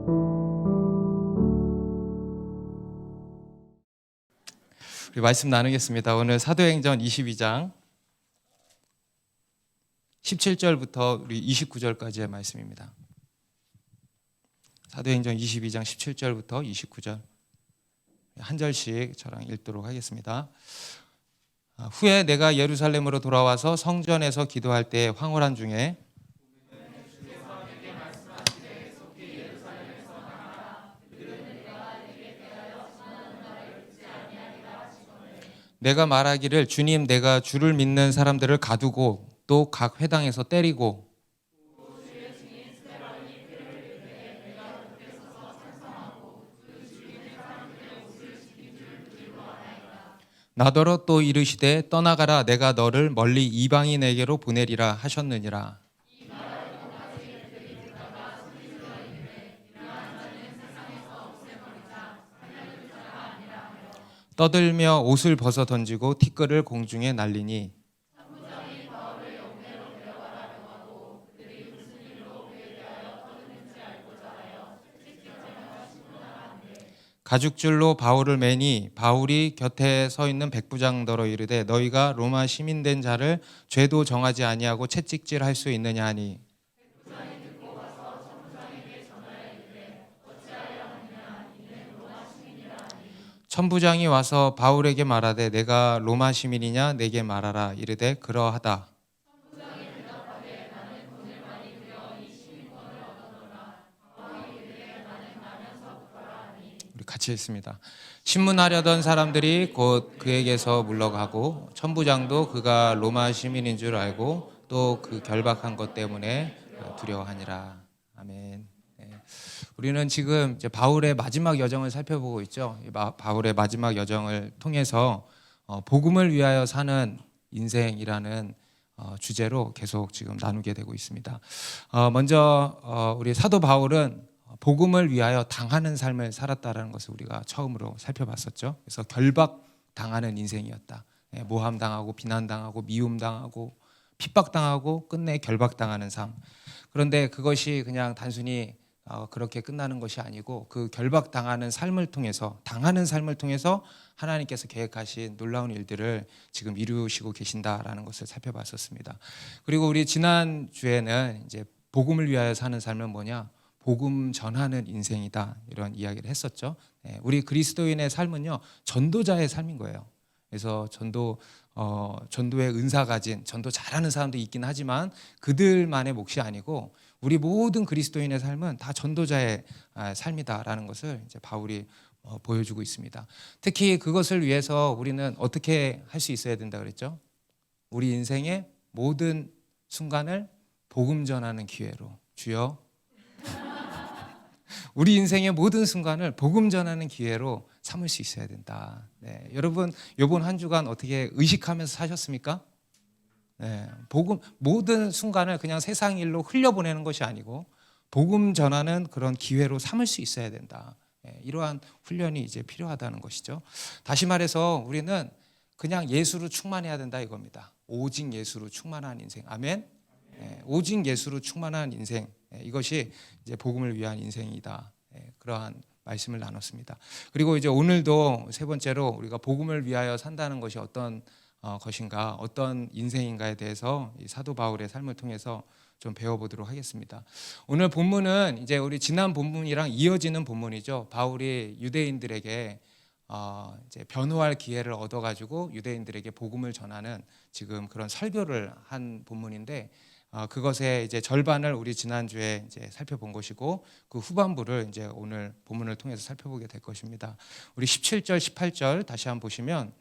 우리 말씀 나누겠습니다. 오늘 사도행전 22장 17절부터 우리 29절까지의 말씀입니다. 사도행전 22장 17절부터 29절 한 절씩 저랑 읽도록 하겠습니다. 후에 내가 예루살렘으로 돌아와서 성전에서 기도할 때 황홀한 중에 내가 말하기를 주님, 내가 주를 믿는 사람들을 가두고 또 각 회당에서 때리고 나더러 또 이르시되 떠나가라, 내가 너를 멀리 이방인에게로 보내리라 하셨느니라. 떠들며 옷을 벗어 던지고 티끌을 공중에 날리니 가죽줄로 바울을 매니 바울이 곁에 서 있는 백부장더러 이르되 너희가 로마 시민된 자를 죄도 정하지 아니하고 채찍질할 수 있느냐 하니 천부장이 와서 바울에게 말하되 내가 로마 시민이냐 내게 말하라. 이르되 그러하다. 우리 같이 읽습니다. 신문하려던 사람들이 곧 그에게서 물러가고 천부장도 그가 로마 시민인 줄 알고 또 그 결박한 것 때문에 두려워하니라. 아멘. 우리는 지금 이제 바울의 마지막 여정을 살펴보고 있죠. 바울의 마지막 여정을 통해서 복음을 위하여 사는 인생이라는 주제로 계속 지금 나누게 되고 있습니다. 먼저 우리 사도 바울은 복음을 위하여 당하는 삶을 살았다는 것을 우리가 처음으로 살펴봤었죠. 그래서 결박당하는 인생이었다. 모함당하고 비난당하고 미움당하고 핍박당하고 끝내 결박당하는 삶. 그런데 그것이 그냥 단순히 그렇게 끝나는 것이 아니고 그 결박당하는 삶을 통해서 당하는 삶을 통해서 하나님께서 계획하신 놀라운 일들을 지금 이루시고 계신다라는 것을 살펴봤었습니다. 그리고 우리 지난 주에는 이제 복음을 위하여 사는 삶은 뭐냐? 복음 전하는 인생이다 이런 이야기를 했었죠. 우리 그리스도인의 삶은요 전도자의 삶인 거예요. 그래서 전도의 은사 가진 전도 잘하는 사람도 있긴 하지만 그들만의 몫이 아니고 우리 모든 그리스도인의 삶은 다 전도자의 삶이다라는 것을 이제 바울이 보여주고 있습니다. 특히 그것을 위해서 우리는 어떻게 할 수 있어야 된다 그랬죠? 우리 인생의 모든 순간을 복음 전하는 기회로 주여 우리 인생의 모든 순간을 복음 전하는 기회로 삼을 수 있어야 된다. 네, 여러분 이번 한 주간 어떻게 의식하면서 사셨습니까? 네, 복음 모든 순간을 그냥 세상 일로 흘려보내는 것이 아니고 복음 전하는 그런 기회로 삼을 수 있어야 된다. 네, 이러한 훈련이 이제 필요하다는 것이죠. 다시 말해서 우리는 그냥 예수로 충만해야 된다 이겁니다. 오직 예수로 충만한 인생. 아멘. 네, 오직 예수로 충만한 인생. 네, 이것이 이제 복음을 위한 인생이다. 네, 그러한 말씀을 나눴습니다. 그리고 이제 오늘도 세 번째로 우리가 복음을 위하여 산다는 것이 어떤 것인가, 어떤 인생인가에 대해서 이 사도 바울의 삶을 통해서 좀 배워보도록 하겠습니다. 오늘 본문은 이제 우리 지난 본문이랑 이어지는 본문이죠. 바울이 유대인들에게 이제 변호할 기회를 얻어가지고 유대인들에게 복음을 전하는 지금 그런 설교를 한 본문인데 그것의 이제 절반을 우리 지난주에 이제 살펴본 것이고 그 후반부를 이제 오늘 본문을 통해서 살펴보게 될 것입니다. 우리 17절, 18절 다시 한번 보시면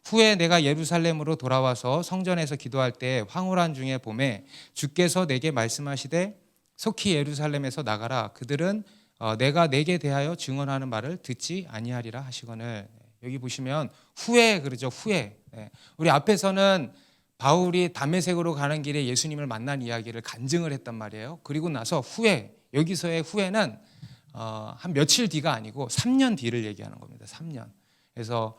후에 내가 예루살렘으로 돌아와서 성전에서 기도할 때 황홀한 중에 봄에 주께서 내게 말씀하시되 속히 예루살렘에서 나가라 그들은 내가 내게 대하여 증언하는 말을 듣지 아니하리라 하시거늘. 여기 보시면 후에 그러죠. 후에. 우리 앞에서는 바울이 담메색으로 가는 길에 예수님을 만난 이야기를 간증을 했단 말이에요. 그리고 나서 후에 여기서의 후에는 한 며칠 뒤가 아니고 3년 뒤를 얘기하는 겁니다. 3년. 그래서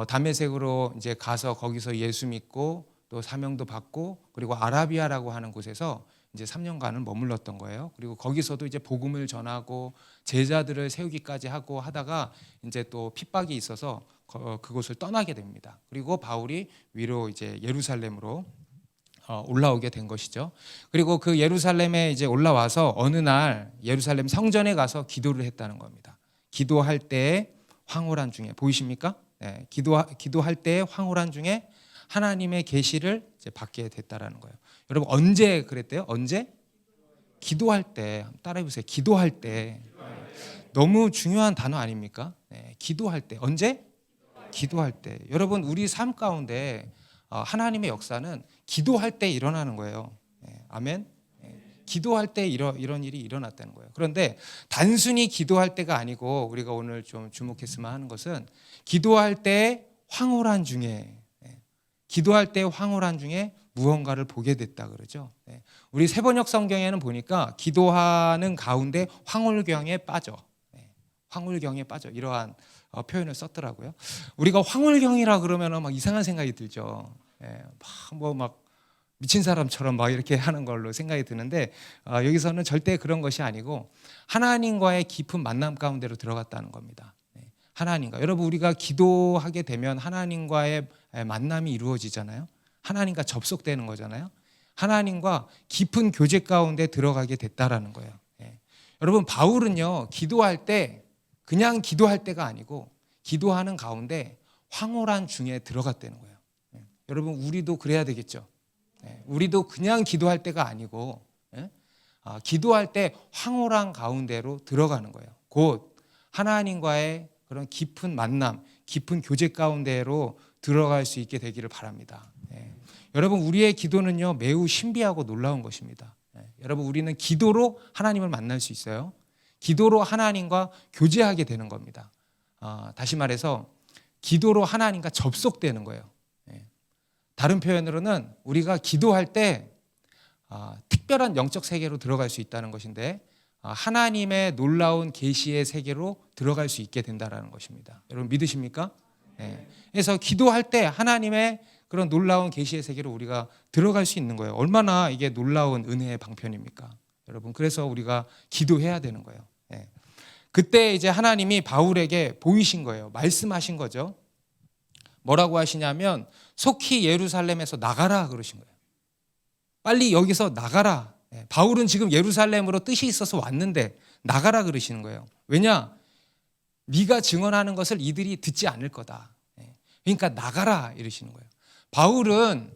담메색으로 이제 가서 거기서 예수 믿고 또 사명도 받고 그리고 아라비아라고 하는 곳에서 이제 3년간을 머물렀던 거예요. 그리고 거기서도 이제 복음을 전하고 제자들을 세우기까지 하고 하다가 이제 또 핍박이 있어서 그곳을 떠나게 됩니다. 그리고 바울이 위로 이제 예루살렘으로 올라오게 된 것이죠. 그리고 그 예루살렘에 이제 올라와서 어느 날 예루살렘 성전에 가서 기도를 했다는 겁니다. 기도할 때 황홀한 중에 보이십니까? 네, 기도할 때 황홀한 중에 하나님의 계시를 이제 받게 됐다라는 거예요. 여러분 언제 그랬대요? 언제? 기도할 때. 따라해 보세요. 기도할 때. 너무 중요한 단어 아닙니까? 네, 기도할 때. 언제? 기도할 때. 여러분 우리 삶 가운데 하나님의 역사는 기도할 때 일어나는 거예요. 네, 아멘. 네, 기도할 때 이런 일이 일어났다는 거예요. 그런데 단순히 기도할 때가 아니고 우리가 오늘 좀 주목했으면 하는 것은 기도할 때 황홀한 중에 기도할 때 황홀한 중에 무언가를 보게 됐다 그러죠. 우리 세번역 성경에는 보니까 기도하는 가운데 황홀경에 빠져, 황홀경에 빠져 이러한 표현을 썼더라고요. 우리가 황홀경이라 그러면 막 이상한 생각이 들죠. 막 미친 사람처럼 막 이렇게 하는 걸로 생각이 드는데 여기서는 절대 그런 것이 아니고 하나님과의 깊은 만남 가운데로 들어갔다는 겁니다. 하나님과 여러분 우리가 기도하게 되면 하나님과의 만남이 이루어지잖아요. 하나님과 접속되는 거잖아요. 하나님과 깊은 교제 가운데 들어가게 됐다라는 거예요. 여러분 바울은요 기도할 때 그냥 기도할 때가 아니고 기도하는 가운데 황홀한 중에 들어갔다는 거예요. 여러분 우리도 그래야 되겠죠. 우리도 그냥 기도할 때가 아니고 기도할 때 황홀한 가운데로 들어가는 거예요. 곧 하나님과의 그런 깊은 만남, 깊은 교제 가운데로 들어갈 수 있게 되기를 바랍니다. 여러분 우리의 기도는요 매우 신비하고 놀라운 것입니다. 여러분 우리는 기도로 하나님을 만날 수 있어요. 기도로 하나님과 교제하게 되는 겁니다. 다시 말해서 기도로 하나님과 접속되는 거예요. 다른 표현으로는 우리가 기도할 때 특별한 영적 세계로 들어갈 수 있다는 것인데 하나님의 놀라운 계시의 세계로 들어갈 수 있게 된다는 것입니다. 여러분 믿으십니까? 그래서 기도할 때 하나님의 그런 놀라운 계시의 세계로 우리가 들어갈 수 있는 거예요. 얼마나 이게 놀라운 은혜의 방편입니까? 여러분 그래서 우리가 기도해야 되는 거예요. 그때 이제 하나님이 바울에게 보이신 거예요. 말씀하신 거죠. 뭐라고 하시냐면 속히 예루살렘에서 나가라 그러신 거예요. 빨리 여기서 나가라. 바울은 지금 예루살렘으로 뜻이 있어서 왔는데 나가라 그러시는 거예요. 왜냐? 네가 증언하는 것을 이들이 듣지 않을 거다. 그러니까 나가라 이러시는 거예요. 바울은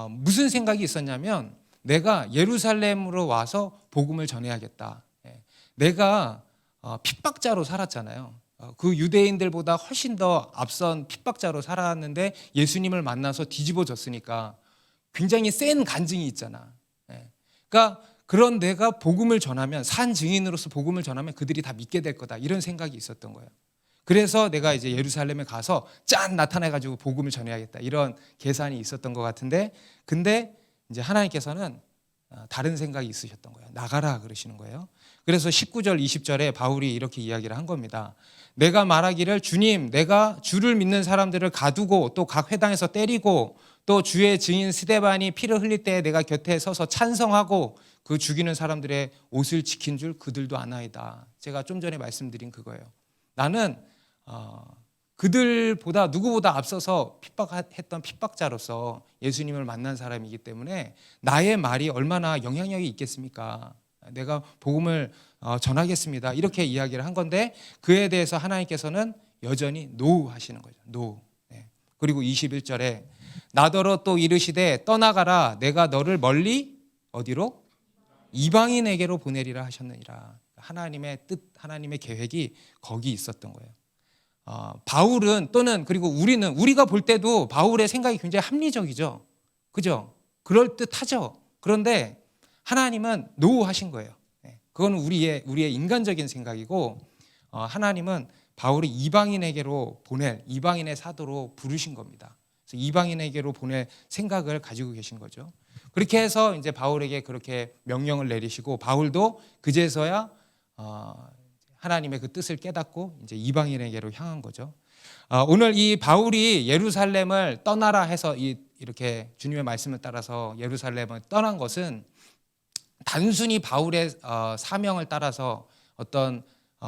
무슨 생각이 있었냐면 내가 예루살렘으로 와서 복음을 전해야겠다. 내가 핍박자로 살았잖아요. 그 유대인들보다 훨씬 더 앞선 핍박자로 살았는데 예수님을 만나서 뒤집어졌으니까 굉장히 센 간증이 있잖아. 그러니까 그런 내가 복음을 전하면 산 증인으로서 복음을 전하면 그들이 다 믿게 될 거다 이런 생각이 있었던 거예요. 그래서 내가 이제 예루살렘에 가서 짠 나타나가지고 복음을 전해야겠다 이런 계산이 있었던 것 같은데 근데 이제 하나님께서는 다른 생각이 있으셨던 거예요. 나가라 그러시는 거예요. 그래서 19절 20절에 바울이 이렇게 이야기를 한 겁니다. 내가 말하기를 주님 내가 주를 믿는 사람들을 가두고 또 각 회당에서 때리고 또 주의 증인 스데반이 피를 흘릴 때 내가 곁에 서서 찬성하고 그 죽이는 사람들의 옷을 지킨 줄 그들도 아나이다. 제가 좀 전에 말씀드린 그거예요. 나는 그들보다 누구보다 앞서서 핍박했던 핍박자로서 예수님을 만난 사람이기 때문에 나의 말이 얼마나 영향력이 있겠습니까? 내가 복음을 전하겠습니다. 이렇게 이야기를 한 건데 그에 대해서 하나님께서는 여전히 노 하시는 거죠. 노. 그리고 21절에 나더러 또 이르시되 떠나가라 내가 너를 멀리 어디로? 이방인에게로 보내리라 하셨느니라. 하나님의 뜻, 하나님의 계획이 거기 있었던 거예요. 바울은 또는 그리고 우리가 볼 때도 바울의 생각이 굉장히 합리적이죠. 그죠? 그럴듯하죠. 그런데 하나님은 노 하신 거예요. 그건 우리의 인간적인 생각이고 하나님은 바울이 이방인에게로 보낼 이방인의 사도로 부르신 겁니다. 그래서 이방인에게로 보낼 생각을 가지고 계신 거죠. 그렇게 해서 이제 바울에게 그렇게 명령을 내리시고 바울도 그제서야 하나님의 그 뜻을 깨닫고 이제 이방인에게로 향한 거죠. 오늘 이 바울이 예루살렘을 떠나라 해서 이렇게 주님의 말씀을 따라서 예루살렘을 떠난 것은 단순히 바울의 사명을 따라서 어떤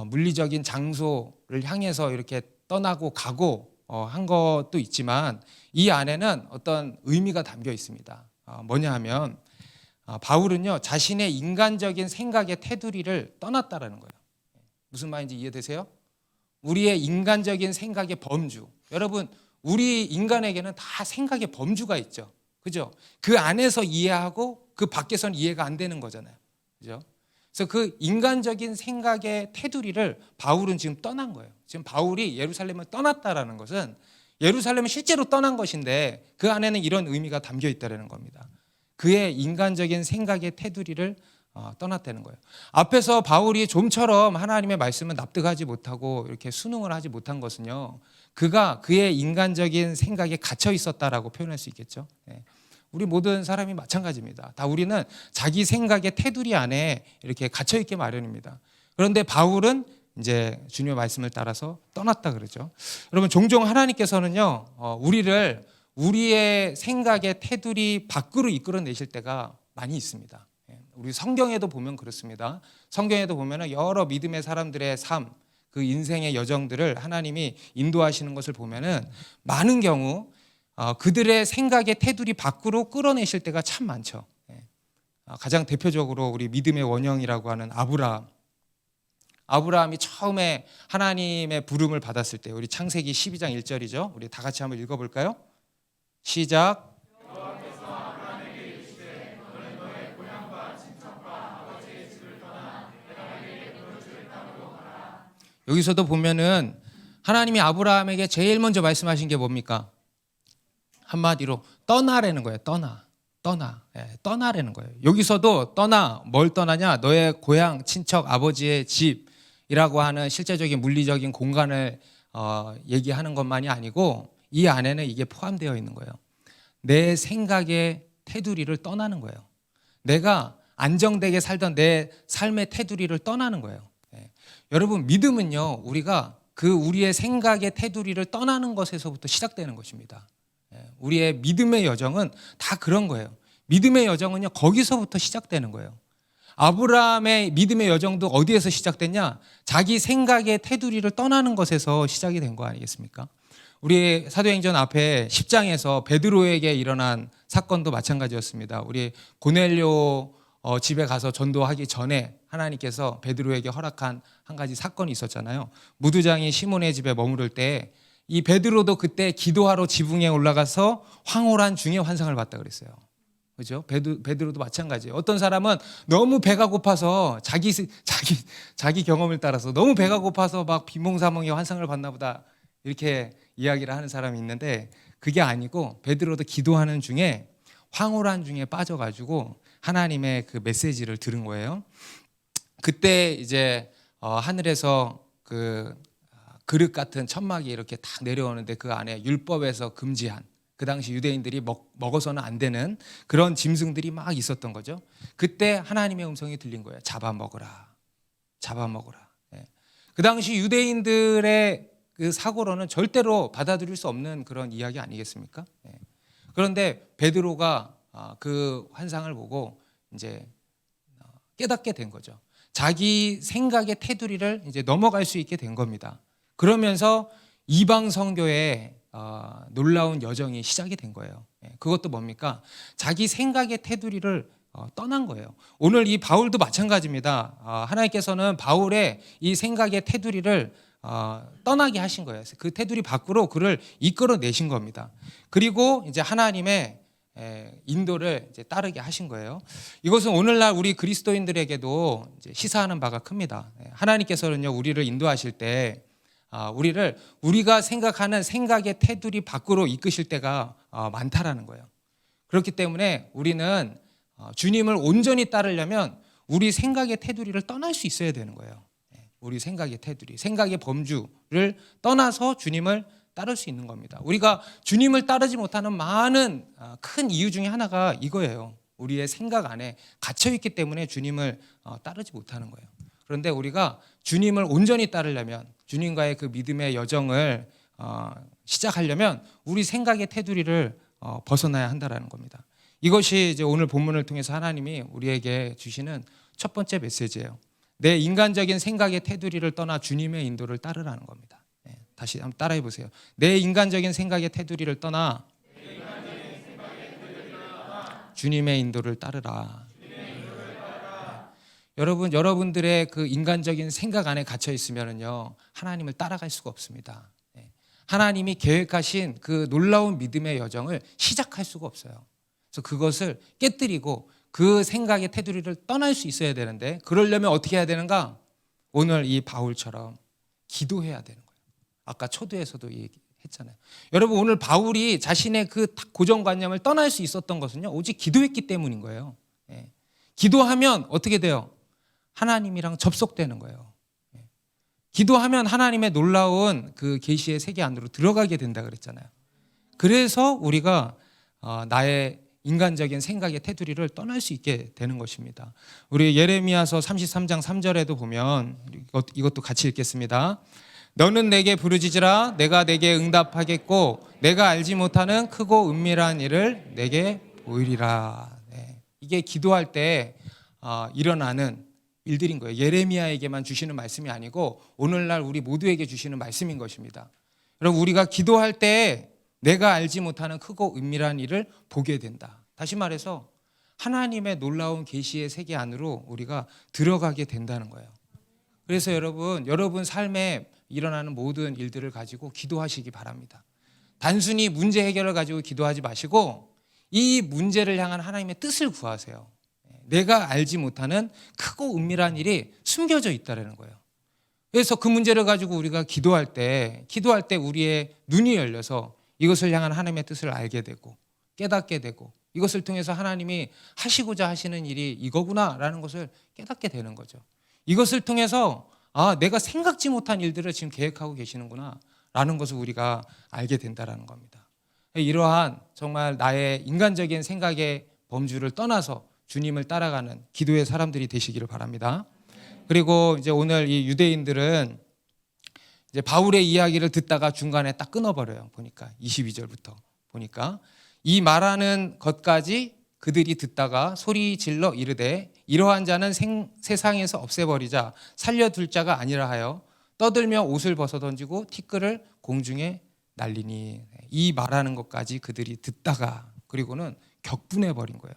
물리적인 장소를 향해서 이렇게 떠나고 가고 한 것도 있지만 이 안에는 어떤 의미가 담겨 있습니다. 뭐냐 하면 바울은요 자신의 인간적인 생각의 테두리를 떠났다라는 거예요. 무슨 말인지 이해되세요? 우리의 인간적인 생각의 범주. 여러분 우리 인간에게는 다 생각의 범주가 있죠. 그죠? 그 안에서 이해하고 그 밖에서는 이해가 안 되는 거잖아요. 그죠? 그래서 그 인간적인 생각의 테두리를 바울은 지금 떠난 거예요. 지금 바울이 예루살렘을 떠났다라는 것은 예루살렘은 실제로 떠난 것인데 그 안에는 이런 의미가 담겨 있다는 겁니다. 그의 인간적인 생각의 테두리를 떠났다는 거예요. 앞에서 바울이 좀처럼 하나님의 말씀을 납득하지 못하고 이렇게 순응을 하지 못한 것은요, 그가 그의 인간적인 생각에 갇혀 있었다라고 표현할 수 있겠죠. 우리 모든 사람이 마찬가지입니다. 다 우리는 자기 생각의 테두리 안에 이렇게 갇혀 있게 마련입니다. 그런데 바울은 이제 주님의 말씀을 따라서 떠났다 그러죠. 여러분 종종 하나님께서는요 우리를 우리의 생각의 테두리 밖으로 이끌어내실 때가 많이 있습니다. 우리 성경에도 보면 그렇습니다. 성경에도 보면 여러 믿음의 사람들의 삶, 그 인생의 여정들을 하나님이 인도하시는 것을 보면은 많은 경우 그들의 생각의 테두리 밖으로 끌어내실 때가 참 많죠. 가장 대표적으로 우리 믿음의 원형이라고 하는 아브라함이 처음에 하나님의 부름을 받았을 때 우리 창세기 12장 1절이죠. 우리 다 같이 한번 읽어볼까요? 시작. 여기서도 보면은 하나님이 아브라함에게 제일 먼저 말씀하신 게 뭡니까? 한마디로 떠나라는 거예요. 떠나라는 거예요. 여기서도 뭘 떠나냐? 너의 고향, 친척, 아버지의 집이라고 하는 실제적인 물리적인 공간을 얘기하는 것만이 아니고 이 안에는 이게 포함되어 있는 거예요. 내 생각의 테두리를 떠나는 거예요. 내가 안정되게 살던 내 삶의 테두리를 떠나는 거예요. 여러분 믿음은요 우리가 우리의 생각의 테두리를 떠나는 것에서부터 시작되는 것입니다. 우리의 믿음의 여정은 다 그런 거예요. 믿음의 여정은요 거기서부터 시작되는 거예요. 아브라함의 믿음의 여정도 어디에서 시작됐냐? 자기 생각의 테두리를 떠나는 것에서 시작이 된 거 아니겠습니까? 우리 사도행전 앞에 10장에서 베드로에게 일어난 사건도 마찬가지였습니다. 우리 고넬료 집에 가서 전도하기 전에 하나님께서 베드로에게 허락한 한 가지 사건이 있었잖아요. 무두장이 시몬의 집에 머무를 때 이 베드로도 그때 기도하러 지붕에 올라가서 황홀한 중의 환상을 봤다 그랬어요. 그죠? 베드로도 마찬가지예요. 어떤 사람은 너무 배가 고파서 자기 경험을 따라서 너무 배가 고파서 막 비몽사몽의 환상을 봤나 보다 이렇게 이야기를 하는 사람이 있는데 그게 아니고 베드로도 기도하는 중에 황홀한 중에 빠져가지고 하나님의 그 메시지를 들은 거예요. 그때 이제 하늘에서 그 그릇 같은 천막이 이렇게 딱 내려오는데 그 안에 율법에서 금지한 그 당시 유대인들이 먹어서는 안 되는 그런 짐승들이 막 있었던 거죠. 그때 하나님의 음성이 들린 거예요. 잡아먹어라. 그 당시 유대인들의 그 사고로는 절대로 받아들일 수 없는 그런 이야기 아니겠습니까? 그런데 베드로가 그 환상을 보고 이제 깨닫게 된 거죠. 자기 생각의 테두리를 이제 넘어갈 수 있게 된 겁니다. 그러면서 이방 선교의 놀라운 여정이 시작이 된 거예요. 그것도 뭡니까? 자기 생각의 테두리를 떠난 거예요. 오늘 이 바울도 마찬가지입니다. 하나님께서는 바울의 이 생각의 테두리를 떠나게 하신 거예요. 그 테두리 밖으로 그를 이끌어내신 겁니다. 그리고 이제 하나님의 인도를 이제 따르게 하신 거예요. 이것은 오늘날 우리 그리스도인들에게도 이제 시사하는 바가 큽니다. 하나님께서는요 우리를 인도하실 때 우리가 생각하는 생각의 테두리 밖으로 이끄실 때가 많다라는 거예요. 그렇기 때문에 우리는 주님을 온전히 따르려면 우리 생각의 테두리를 떠날 수 있어야 되는 거예요. 우리 생각의 테두리, 생각의 범주를 떠나서 주님을 따를 수 있는 겁니다. 우리가 주님을 따르지 못하는 많은 큰 이유 중에 하나가 이거예요. 우리의 생각 안에 갇혀있기 때문에 주님을 따르지 못하는 거예요. 그런데 우리가 주님을 온전히 따르려면 주님과의 그 믿음의 여정을 시작하려면 우리 생각의 테두리를 벗어나야 한다는 겁니다. 이것이 이제 오늘 본문을 통해서 하나님이 우리에게 주시는 첫 번째 메시지예요. 내 인간적인 생각의 테두리를 떠나 주님의 인도를 따르라는 겁니다. 다시 한번 따라해 보세요. 내 인간적인 생각의 테두리를 떠나 주님의 인도를 따르라. 여러분들의 그 인간적인 생각 안에 갇혀 있으면요, 하나님을 따라갈 수가 없습니다. 하나님이 계획하신 그 놀라운 믿음의 여정을 시작할 수가 없어요. 그래서 그것을 깨뜨리고 그 생각의 테두리를 떠날 수 있어야 되는데, 그러려면 어떻게 해야 되는가? 오늘 이 바울처럼 기도해야 되는 거예요. 아까 초두에서도 얘기했잖아요. 여러분, 오늘 바울이 자신의 그 고정관념을 떠날 수 있었던 것은요, 오직 기도했기 때문인 거예요. 기도하면 어떻게 돼요? 하나님이랑 접속되는 거예요. 기도하면 하나님의 놀라운 그 계시의 세계 안으로 들어가게 된다 그랬잖아요. 그래서 우리가 나의 인간적인 생각의 테두리를 떠날 수 있게 되는 것입니다. 우리 예레미야서 33장 3절에도 보면 이것도 같이 읽겠습니다. 너는 내게 부르짖으라 내가 내게 응답하겠고 내가 알지 못하는 크고 은밀한 일을 내게 보이리라. 이게 기도할 때 일어나는 일들인 거예요. 예레미야에게만 주시는 말씀이 아니고 오늘날 우리 모두에게 주시는 말씀인 것입니다. 여러분, 우리가 기도할 때 내가 알지 못하는 크고 은밀한 일을 보게 된다. 다시 말해서 하나님의 놀라운 계시의 세계 안으로 우리가 들어가게 된다는 거예요. 그래서 여러분 삶에 일어나는 모든 일들을 가지고 기도하시기 바랍니다. 단순히 문제 해결을 가지고 기도하지 마시고 이 문제를 향한 하나님의 뜻을 구하세요. 내가 알지 못하는 크고 은밀한 일이 숨겨져 있다는 거예요. 그래서 그 문제를 가지고 우리가 기도할 때 우리의 눈이 열려서 이것을 향한 하나님의 뜻을 알게 되고 깨닫게 되고 이것을 통해서 하나님이 하시고자 하시는 일이 이거구나라는 것을 깨닫게 되는 거죠. 이것을 통해서 내가 생각지 못한 일들을 지금 계획하고 계시는구나 라는 것을 우리가 알게 된다는 겁니다. 이러한 정말 나의 인간적인 생각의 범주를 떠나서 주님을 따라가는 기도의 사람들이 되시기를 바랍니다. 그리고 이제 오늘 이 유대인들은 이제 바울의 이야기를 듣다가 중간에 딱 끊어버려요. 보니까 22절부터 보니까 이 말하는 것까지 그들이 듣다가 소리 질러 이르되 이러한 자는 세상에서 없애버리자 살려둘 자가 아니라 하여 떠들며 옷을 벗어 던지고 티끌을 공중에 날리니. 이 말하는 것까지 그들이 듣다가 그리고는 격분해버린 거예요.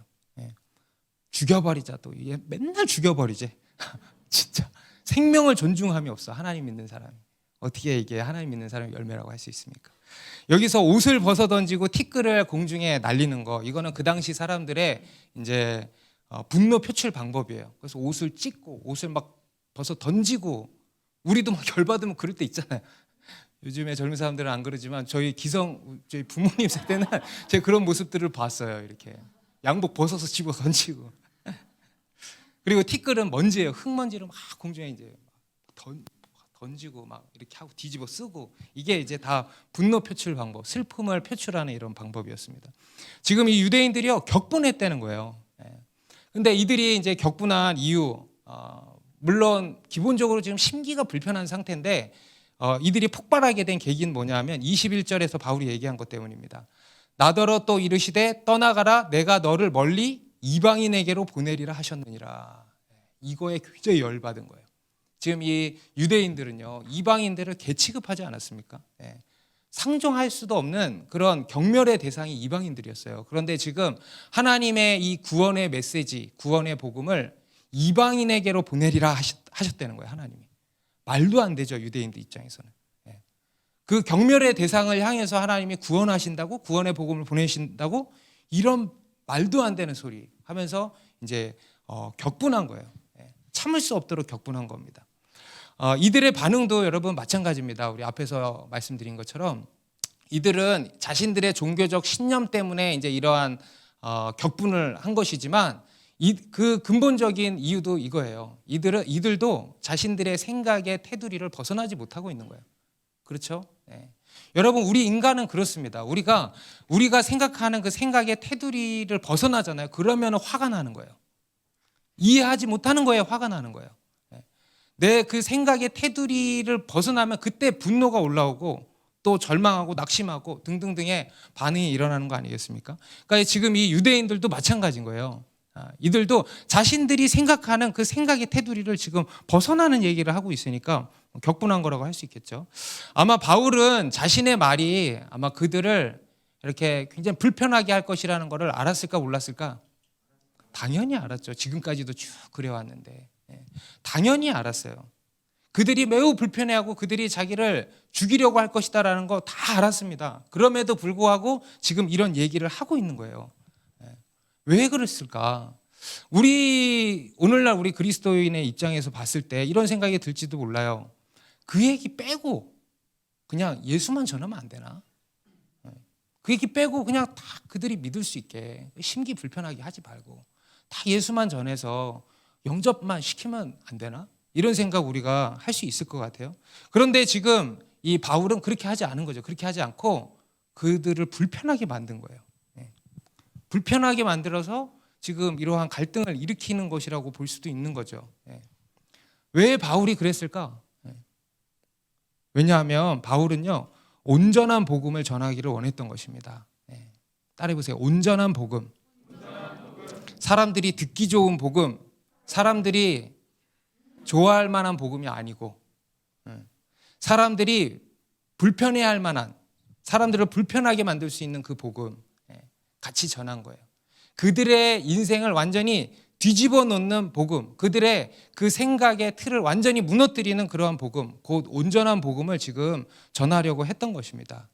죽여버리자. 또 맨날 죽여버리지. 진짜 생명을 존중함이 없어. 하나님 믿는 사람이 어떻게 이게 하나님 믿는 사람의 열매라고 할 수 있습니까? 여기서 옷을 벗어 던지고 티끌을 공중에 날리는 거, 이거는 그 당시 사람들의 이제 분노 표출 방법이에요. 그래서 옷을 찢고 옷을 막 벗어 던지고, 우리도 막 열받으면 그럴 때 있잖아요. 요즘에 젊은 사람들은 안 그러지만 저희 부모님 세대는 제가 그런 모습들을 봤어요. 이렇게 양복 벗어서 집어 던지고. 그리고 티끌은 먼지예요. 흙먼지를 막 공중에 이제 던지고 막 이렇게 하고 뒤집어 쓰고, 이게 이제 다 분노 표출 방법, 슬픔을 표출하는 이런 방법이었습니다. 지금 이 유대인들이요 격분했다는 거예요. 근데 이들이 이제 격분한 이유, 물론 기본적으로 지금 심기가 불편한 상태인데 이들이 폭발하게 된 계기는 뭐냐면 21절에서 바울이 얘기한 것 때문입니다. 나더러 또 이르시되 떠나가라 내가 너를 멀리 이방인에게로 보내리라 하셨느니라. 이거에 굉장히 열받은 거예요. 지금 이 유대인들은요 이방인들을 개취급하지 않았습니까? 상종할 수도 없는 그런 경멸의 대상이 이방인들이었어요. 그런데 지금 하나님의 이 구원의 메시지, 구원의 복음을 이방인에게로 보내리라 하셨다는 거예요. 하나님이. 말도 안 되죠, 유대인들 입장에서는. 그 경멸의 대상을 향해서 하나님이 구원하신다고, 구원의 복음을 보내신다고, 이런 말도 안 되는 소리 하면서 이제 격분한 거예요. 참을 수 없도록 격분한 겁니다. 이들의 반응도 여러분 마찬가지입니다. 우리 앞에서 말씀드린 것처럼 이들은 자신들의 종교적 신념 때문에 이제 이러한 격분을 한 것이지만 그 근본적인 이유도 이거예요. 이들도 자신들의 생각의 테두리를 벗어나지 못하고 있는 거예요. 그렇죠? 여러분, 우리 인간은 그렇습니다. 우리가 생각하는 그 생각의 테두리를 벗어나잖아요. 그러면 화가 나는 거예요. 이해하지 못하는 거에 화가 나는 거예요. 내 그 생각의 테두리를 벗어나면 그때 분노가 올라오고 또 절망하고 낙심하고 등등등의 반응이 일어나는 거 아니겠습니까? 그러니까 지금 이 유대인들도 마찬가지인 거예요. 이들도 자신들이 생각하는 그 생각의 테두리를 지금 벗어나는 얘기를 하고 있으니까 격분한 거라고 할 수 있겠죠. 아마 바울은 자신의 말이 아마 그들을 이렇게 굉장히 불편하게 할 것이라는 것을 알았을까 몰랐을까? 당연히 알았죠. 지금까지도 쭉 그래왔는데 당연히 알았어요. 그들이 매우 불편해하고 그들이 자기를 죽이려고 할 것이다라는 거 다 알았습니다. 그럼에도 불구하고 지금 이런 얘기를 하고 있는 거예요. 왜 그랬을까? 오늘날 우리 그리스도인의 입장에서 봤을 때 이런 생각이 들지도 몰라요. 그 얘기 빼고 그냥 예수만 전하면 안 되나? 그 얘기 빼고 그냥 다 그들이 믿을 수 있게 심기 불편하게 하지 말고 다 예수만 전해서 영접만 시키면 안 되나? 이런 생각 우리가 할 수 있을 것 같아요. 그런데 지금 이 바울은 그렇게 하지 않은 거죠. 그렇게 하지 않고 그들을 불편하게 만든 거예요. 불편하게 만들어서 지금 이러한 갈등을 일으키는 것이라고 볼 수도 있는 거죠. 왜 바울이 그랬을까? 왜냐하면 바울은요 온전한 복음을 전하기를 원했던 것입니다. 따라해 보세요. 온전한 복음. 사람들이 듣기 좋은 복음, 사람들이 좋아할 만한 복음이 아니고 사람들이 불편해할 만한, 사람들을 불편하게 만들 수 있는 그 복음 같이 전한 거예요. 그들의 인생을 완전히 뒤집어 놓는 복음, 그들의 그 생각의 틀을 완전히 무너뜨리는 그러한 복음, 곧 온전한 복음을 지금 전하려고 했던 것입니다.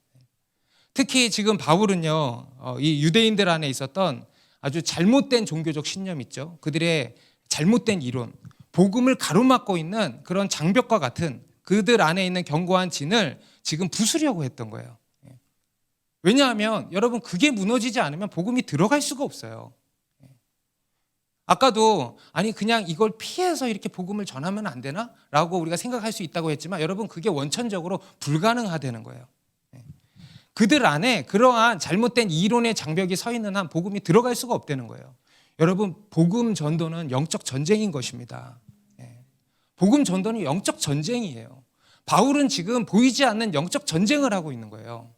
특히 지금 바울은요, 이 유대인들 안에 있었던 아주 잘못된 종교적 신념 있죠. 그들의 잘못된 이론, 복음을 가로막고 있는 그런 장벽과 같은 그들 안에 있는 견고한 진을 지금 부수려고 했던 거예요. 왜냐하면 여러분 그게 무너지지 않으면 복음이 들어갈 수가 없어요. 아까도 아니 그냥 이걸 피해서 이렇게 복음을 전하면 안 되나? 라고 우리가 생각할 수 있다고 했지만 여러분 그게 원천적으로 불가능하다는 거예요. 그들 안에 그러한 잘못된 이론의 장벽이 서 있는 한 복음이 들어갈 수가 없다는 거예요. 여러분 복음 전도는 영적 전쟁인 것입니다. 복음 전도는 영적 전쟁이에요. 바울은 지금 보이지 않는 영적 전쟁을 하고 있는 거예요.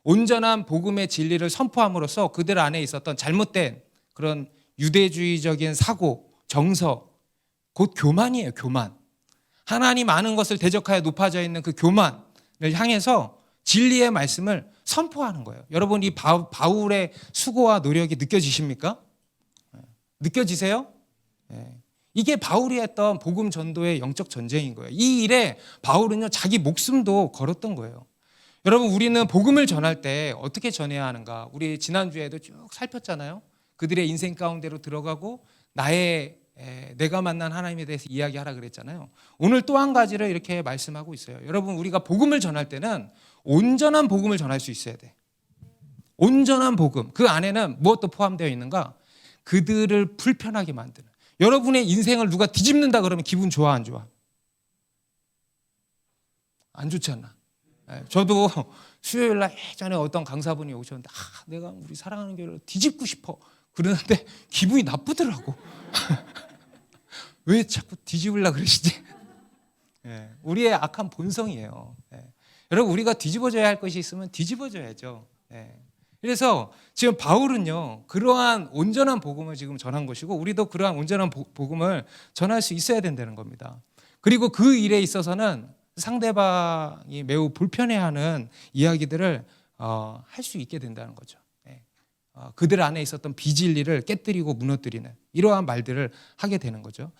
온전한 복음의 진리를 선포함으로써 그들 안에 있었던 잘못된 그런 유대주의적인 사고, 정서, 곧 교만이에요. 교만. 하나님 아는 것을 대적하여 높아져 있는 그 교만을 향해서 진리의 말씀을 선포하는 거예요. 여러분 이 바울의 수고와 노력이 느껴지십니까? 느껴지세요? 이게 바울이 했던 복음 전도의 영적 전쟁인 거예요. 이 일에 바울은요 자기 목숨도 걸었던 거예요. 여러분 우리는 복음을 전할 때 어떻게 전해야 하는가? 우리 지난주에도 쭉 살폈잖아요. 그들의 인생 가운데로 들어가고 내가 만난 하나님에 대해서 이야기하라 그랬잖아요. 오늘 또 한 가지를 이렇게 말씀하고 있어요. 여러분 우리가 복음을 전할 때는 온전한 복음을 전할 수 있어야 돼. 온전한 복음. 그 안에는 무엇도 포함되어 있는가? 그들을 불편하게 만드는. 여러분의 인생을 누가 뒤집는다 그러면 기분 좋아 안 좋아? 안 좋지 않나? 저도 수요일 날 예전에 어떤 강사분이 오셨는데 내가 우리 사랑하는 교회를 뒤집고 싶어 그러는데 기분이 나쁘더라고. 왜 자꾸 뒤집으려고 그러시지? 우리의 악한 본성이에요. 여러분 우리가 뒤집어져야 할 것이 있으면 뒤집어져야죠. 그래서 지금 바울은요 그러한 온전한 복음을 지금 전한 것이고 우리도 그러한 온전한 복음을 전할 수 있어야 된다는 겁니다. 그리고 그 일에 있어서는 상대방이 매우 불편해하는 이야기들을 할 수 있게 된다는 거죠. 그들 안에 있었던 비진리를 깨뜨리고 무너뜨리는 이러한 말들을 하게 되는 거죠.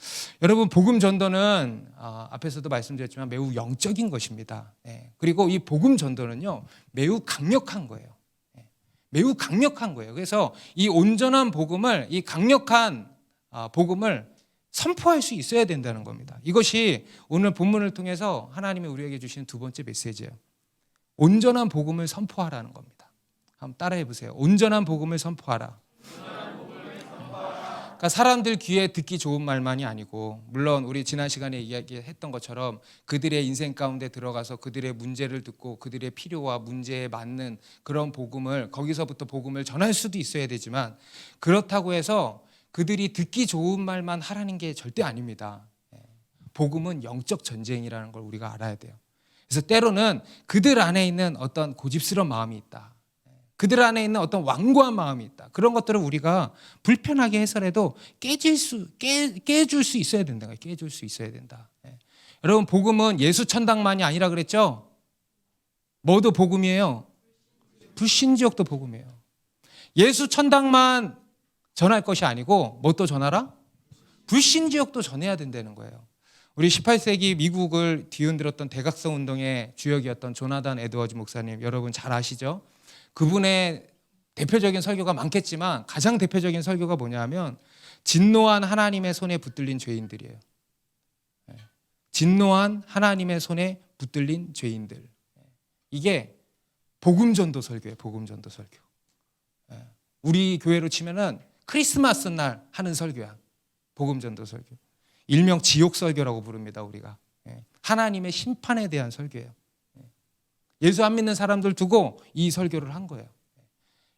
여러분 복음 전도는 앞에서도 말씀드렸지만 매우 영적인 것입니다. 그리고 이 복음 전도는요 매우 강력한 거예요. 매우 강력한 거예요. 그래서 이 온전한 복음을, 이 강력한 복음을 선포할 수 있어야 된다는 겁니다. 이것이 오늘 본문을 통해서 하나님이 우리에게 주신 두 번째 메시지예요. 온전한 복음을 선포하라는 겁니다. 한번 따라해 보세요. 온전한 복음을 선포하라. 그러니까 사람들 귀에 듣기 좋은 말만이 아니고 물론 우리 지난 시간에 이야기했던 것처럼 그들의 인생 가운데 들어가서 그들의 문제를 듣고 그들의 필요와 문제에 맞는 그런 복음을 거기서부터 복음을 전할 수도 있어야 되지만 그렇다고 해서 그들이 듣기 좋은 말만 하라는 게 절대 아닙니다. 복음은 영적 전쟁이라는 걸 우리가 알아야 돼요. 그래서 때로는 그들 안에 있는 어떤 고집스러운 마음이 있다. 그들 안에 있는 어떤 완고한 마음이 있다. 그런 것들을 우리가 불편하게 해서라도 깨줄 수 있어야 된다. 깨줄 수 있어야 된다. 여러분, 복음은 예수 천당만이 아니라 그랬죠? 뭐도 복음이에요? 불신지옥도 복음이에요. 예수 천당만 전할 것이 아니고 뭐 또 전하라? 불신지옥도 전해야 된다는 거예요. 우리 18세기 미국을 뒤흔들었던 대각성 운동의 주역이었던 조나단 에드워즈 목사님, 여러분 잘 아시죠? 그분의 대표적인 설교가 많겠지만 가장 대표적인 설교가 뭐냐면 진노한 하나님의 손에 붙들린 죄인들이에요. 진노한 하나님의 손에 붙들린 죄인들. 이게 복음전도 설교예요. 복음전도 설교. 우리 교회로 치면은 크리스마스 날 하는 설교야. 복음전도 설교. 일명 지옥 설교라고 부릅니다. 우리가. 하나님의 심판에 대한 설교예요. 예수 안 믿는 사람들 두고 이 설교를 한 거예요.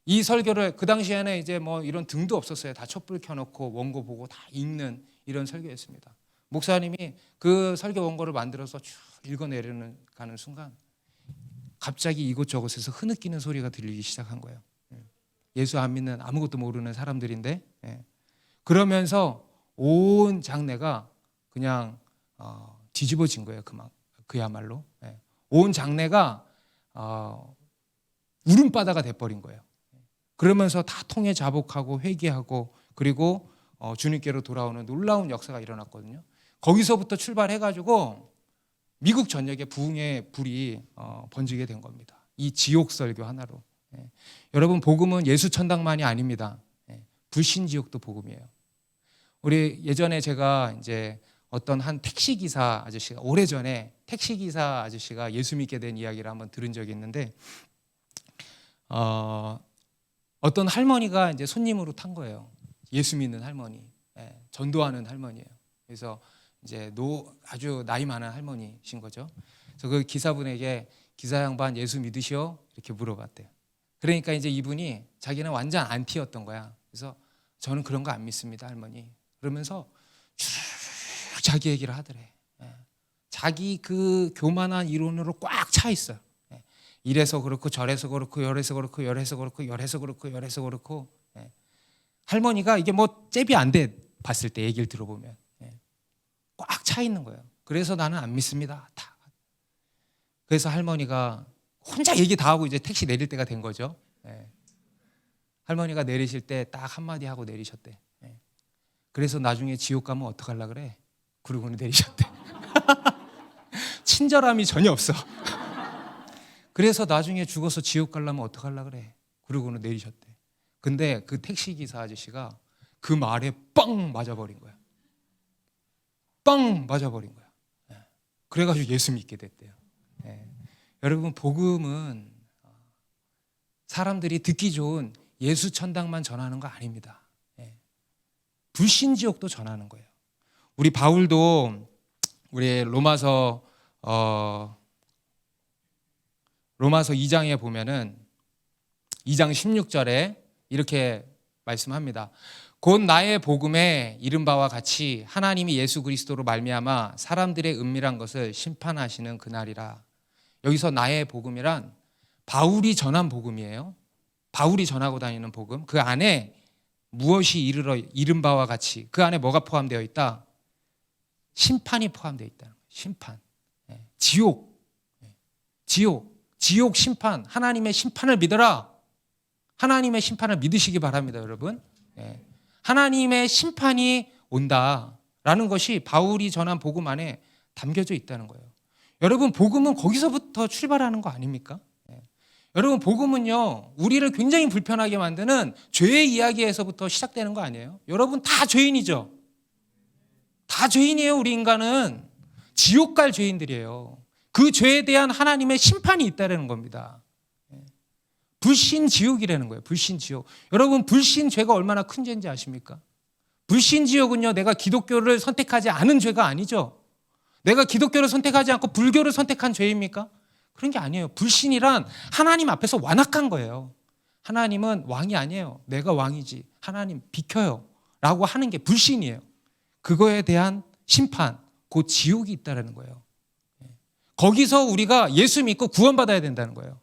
이 설교를 그 당시에는 이제 뭐 이런 등도 없었어요. 다 촛불 켜놓고 원고 보고 다 읽는 이런 설교였습니다. 목사님이 그 설교 원고를 만들어서 쭉 읽어내려는 가는 순간 갑자기 이곳저곳에서 흐느끼는 소리가 들리기 시작한 거예요. 예수 안 믿는 아무것도 모르는 사람들인데, 그러면서 온 장내가 그냥 뒤집어진 거예요. 그야말로 온 장내가 울음바다가 돼버린 거예요. 그러면서 다 통해 자복하고 회개하고 그리고 주님께로 돌아오는 놀라운 역사가 일어났거든요. 거기서부터 출발해가지고 미국 전역에 부흥의 불이 번지게 된 겁니다. 이 지옥 설교 하나로. 여러분, 복음은 예수 천당만이 아닙니다. 불신지옥도 복음이에요. 우리 예전에 제가 이제 어떤 한 택시기사 아저씨가 오래전에 택시기사 아저씨가 예수 믿게 된 이야기를 한번 들은 적이 있는데 어떤 할머니가 이제 손님으로 탄 거예요. 예수 믿는 할머니, 전도하는 할머니예요. 그래서 이제 아주 나이 많은 할머니신 거죠. 그래서 그 기사분에게 기사 양반 예수 믿으시오? 이렇게 물어봤대요. 그러니까 이제 이분이 자기는 완전 안티였던 거야. 그래서 저는 그런 거 안 믿습니다, 할머니. 그러면서 쭉 자기 얘기를 하더래. 자기 그 교만한 이론으로 꽉 차 있어요. 이래서 그렇고 저래서 그렇고 열해서 그렇고 열해서 그렇고 열해서 그렇고 열해서 그렇고. 할머니가 이게 뭐 잽이 안 돼, 봤을 때 얘기를 들어보면 꽉 차 있는 거예요. 그래서 나는 안 믿습니다. 다. 그래서 할머니가 혼자 얘기 다 하고 이제 택시 내릴 때가 된 거죠. 할머니가 내리실 때 딱 한마디 하고 내리셨대. 그래서 나중에 지옥 가면 어떡하려 그래? 그러고는 내리셨대. 친절함이 전혀 없어. 그래서 나중에 죽어서 지옥 가려면 어떡하려 그래? 그러고는 내리셨대. 근데 그 택시기사 아저씨가 그 말에 빵 맞아버린 거야. 빵 맞아버린 거야. 그래가지고 예수 믿게 됐대요. 여러분, 복음은 사람들이 듣기 좋은 예수 천당만 전하는 거 아닙니다. 불신지옥도 전하는 거예요. 우리 바울도 우리 로마서 2장에 보면은 2장 16절에 이렇게 말씀합니다. 곧 나의 복음에 이른 바와 같이 하나님이 예수 그리스도로 말미암아 사람들의 은밀한 것을 심판하시는 그날이라. 여기서 나의 복음이란 바울이 전한 복음이에요. 바울이 전하고 다니는 복음. 그 안에 무엇이 이른 바와 같이 그 안에 뭐가 포함되어 있다? 심판이 포함되어 있다. 심판. 지옥 심판. 하나님의 심판을 믿어라. 하나님의 심판을 믿으시기 바랍니다, 여러분. 하나님의 심판이 온다라는 것이 바울이 전한 복음 안에 담겨져 있다는 거예요. 여러분, 복음은 거기서부터 출발하는 거 아닙니까? 여러분, 복음은요, 우리를 굉장히 불편하게 만드는 죄의 이야기에서부터 시작되는 거 아니에요? 여러분, 다 죄인이죠? 다 죄인이에요. 우리 인간은 지옥 갈 죄인들이에요. 그 죄에 대한 하나님의 심판이 있다는 겁니다. 불신지옥이라는 거예요. 불신지옥. 여러분, 불신죄가 얼마나 큰 죄인지 아십니까? 불신지옥은요, 내가 기독교를 선택하지 않은 죄가 아니죠. 내가 기독교를 선택하지 않고 불교를 선택한 죄입니까? 그런 게 아니에요. 불신이란 하나님 앞에서 완악한 거예요. 하나님은 왕이 아니에요. 내가 왕이지. 하나님 비켜요 라고 하는 게 불신이에요. 그거에 대한 심판, 곧 지옥이 있다는 거예요. 거기서 우리가 예수 믿고 구원받아야 된다는 거예요.